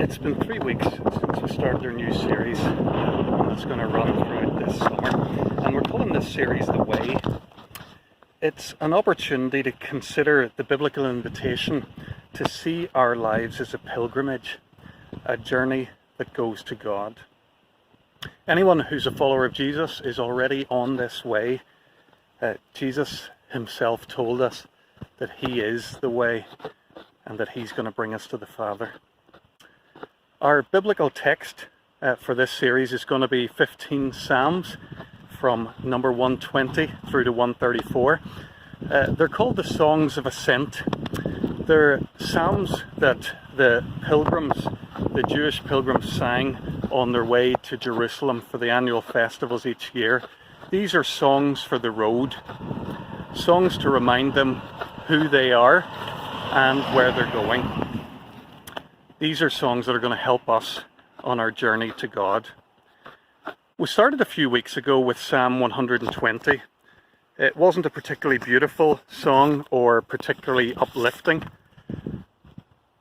It's been 3 weeks since we started our new series, and it's going to run throughout this summer. And we're calling this series The Way. It's an opportunity to consider the biblical invitation to see our lives as a pilgrimage, a journey that goes to God. Anyone who's a follower of Jesus is already on this way. Jesus himself told us that he is the way and that he's going to bring us to the Father. Our biblical text for this series is going to be 15 Psalms from number 120 through to 134. They're called the Songs of Ascent. They're psalms that the Jewish pilgrims sang on their way to Jerusalem for the annual festivals each year. These are songs for the road, songs to remind them who they are and where they're going. These are songs that are going to help us on our journey to God. We started a few weeks ago with Psalm 120. It wasn't a particularly beautiful song or particularly uplifting.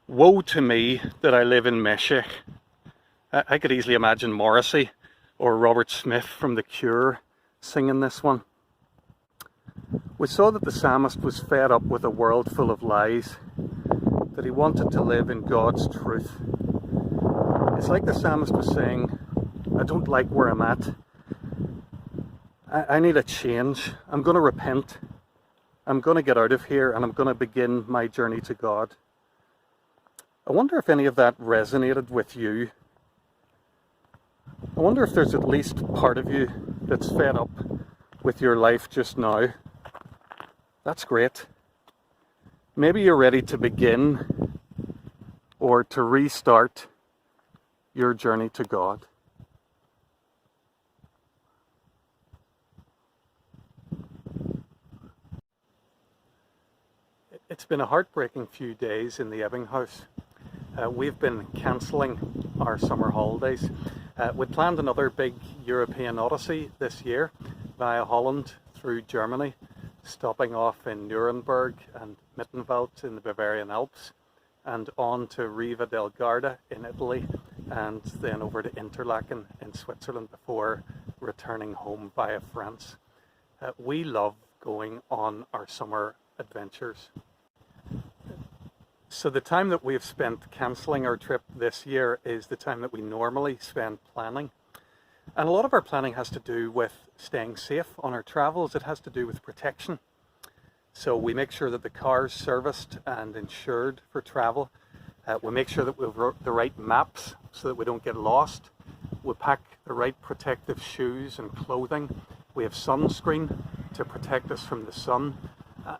Woe to me that I live in Meshech. I could easily imagine Morrissey or Robert Smith from The Cure singing this one. We saw that the psalmist was fed up with a world full of lies, that he wanted to live in God's truth. It's like the psalmist was saying, I don't like where I'm at. I need a change. I'm going to repent. I'm going to get out of here and I'm going to begin my journey to God. I wonder if any of that resonated with you. I wonder if there's at least part of you that's fed up with your life just now. That's great. Maybe you're ready to begin or to restart your journey to God. It's been a heartbreaking few days in the Ebbing House. We've been cancelling our summer holidays. We'd planned another big European odyssey this year via Holland through Germany, stopping off in Nuremberg and Mittenwald in the Bavarian Alps, and on to Riva del Garda in Italy, and then over to Interlaken in Switzerland before returning home via France. We love going on our summer adventures. So the time that we've spent cancelling our trip this year is the time that we normally spend planning. And a lot of our planning has to do with staying safe on our travels. It has to do with protection. So we make sure that the car's serviced and insured for travel. We make sure that we've wrote the right maps so that we don't get lost. We pack the right protective shoes and clothing. We have sunscreen to protect us from the sun.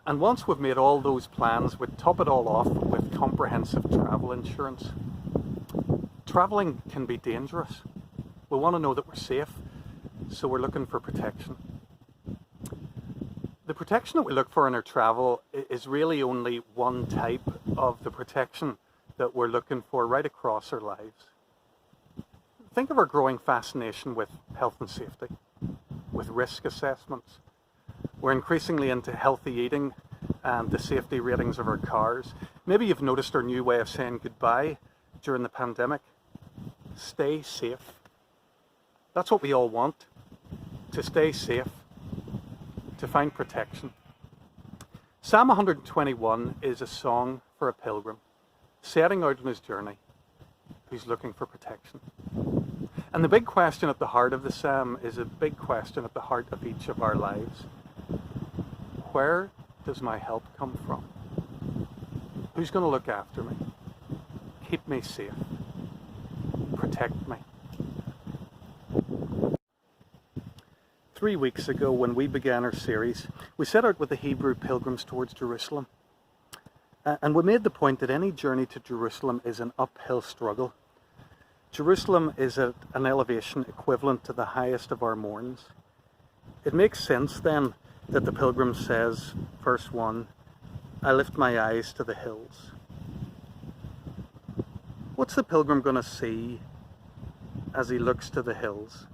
And once we've made all those plans, we top it all off with comprehensive travel insurance. Traveling can be dangerous. We want to know that we're safe, so we're looking for protection. The protection that we look for in our travel is really only one type of the protection that we're looking for right across our lives. Think of our growing fascination with health and safety, with risk assessments. We're increasingly into healthy eating and the safety ratings of our cars. Maybe you've noticed our new way of saying goodbye during the pandemic. Stay safe. That's what we all want, to stay safe, to find protection. Psalm 121 is a song for a pilgrim, setting out on his journey, who's looking for protection. And the big question at the heart of the psalm is a big question at the heart of each of our lives. Where does my help come from? Who's going to look after me? Keep me safe. Protect me. 3 weeks ago, when we began our series, we set out with the Hebrew pilgrims towards Jerusalem. And we made the point that any journey to Jerusalem is an uphill struggle. Jerusalem is at an elevation equivalent to the highest of our mourns. It makes sense then that the pilgrim says, verse 1, I lift my eyes to the hills. What's the pilgrim going to see as he looks to the hills?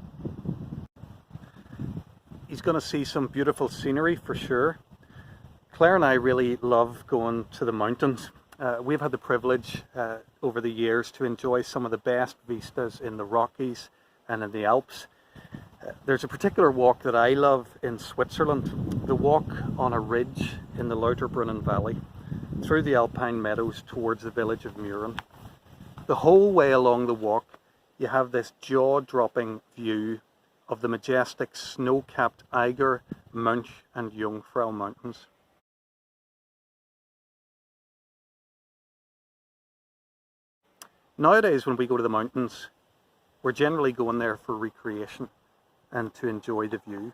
He's going to see some beautiful scenery for sure. Claire and I really love going to the mountains. We've had the privilege over the years to enjoy some of the best vistas in the Rockies and in the Alps. There's a particular walk that I love in Switzerland, the walk on a ridge in the Lauterbrunnen Valley through the alpine meadows towards the village of Mürren. The whole way along the walk you have this jaw-dropping view of the majestic snow-capped Eiger, Mönch and Jungfrau mountains. Nowadays when we go to the mountains, we're generally going there for recreation and to enjoy the view.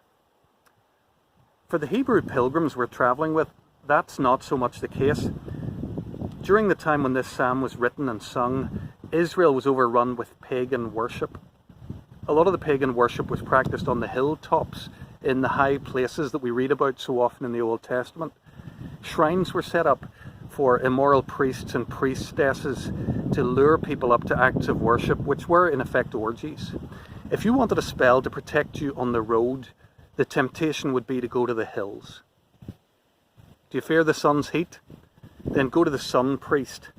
For the Hebrew pilgrims we're travelling with, that's not so much the case. During the time when this psalm was written and sung, Israel was overrun with pagan worship. A lot of the pagan worship was practiced on the hilltops, in the high places that we read about so often in the Old Testament. Shrines were set up for immoral priests and priestesses to lure people up to acts of worship, which were in effect orgies. If you wanted a spell to protect you on the road, the temptation would be to go to the hills. Do you fear the sun's heat? Then go to the sun priest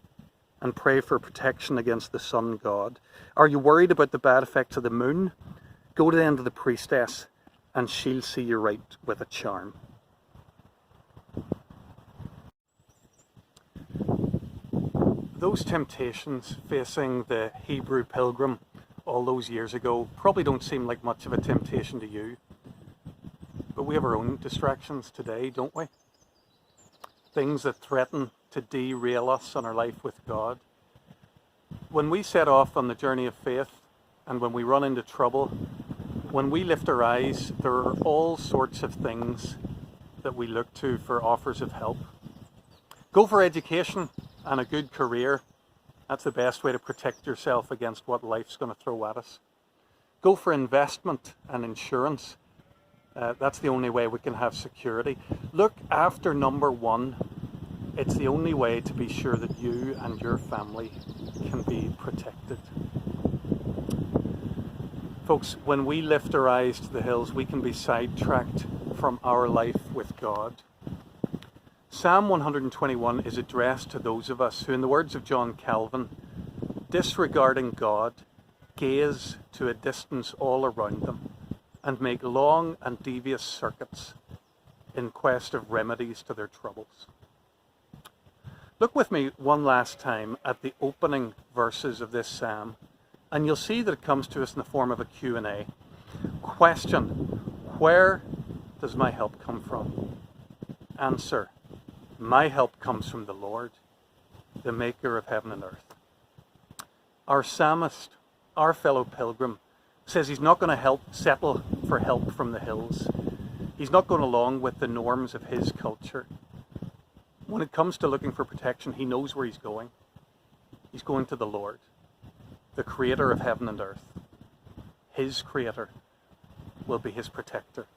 and pray for protection against the sun god. Are you worried about the bad effects of the moon? Go to the end of the priestess and she'll see you right with a charm. Those temptations facing the Hebrew pilgrim all those years ago probably don't seem like much of a temptation to you. But we have our own distractions today, don't we? Things that threaten to derail us on our life with God. When we set off on the journey of faith and when we run into trouble, when we lift our eyes, there are all sorts of things that we look to for offers of help. Go for education and a good career. That's the best way to protect yourself against what life's going to throw at us. Go for investment and insurance. That's the only way we can have security. Look after number one. It's the only way to be sure that you and your family can be protected. Folks, when we lift our eyes to the hills, we can be sidetracked from our life with God. Psalm 121 is addressed to those of us who, in the words of John Calvin, disregarding God, gaze to a distance all around them and make long and devious circuits in quest of remedies to their troubles. Look with me one last time at the opening verses of this psalm, and you'll see that it comes to us in the form of a Q&A. Question: where does my help come from? Answer: my help comes from the Lord, the maker of heaven and earth. Our psalmist, our fellow pilgrim, says he's not going to settle for help from the hills. He's not going along with the norms of his culture. When it comes to looking for protection, he knows where he's going. He's going to the Lord, the creator of heaven and earth. His creator will be his protector.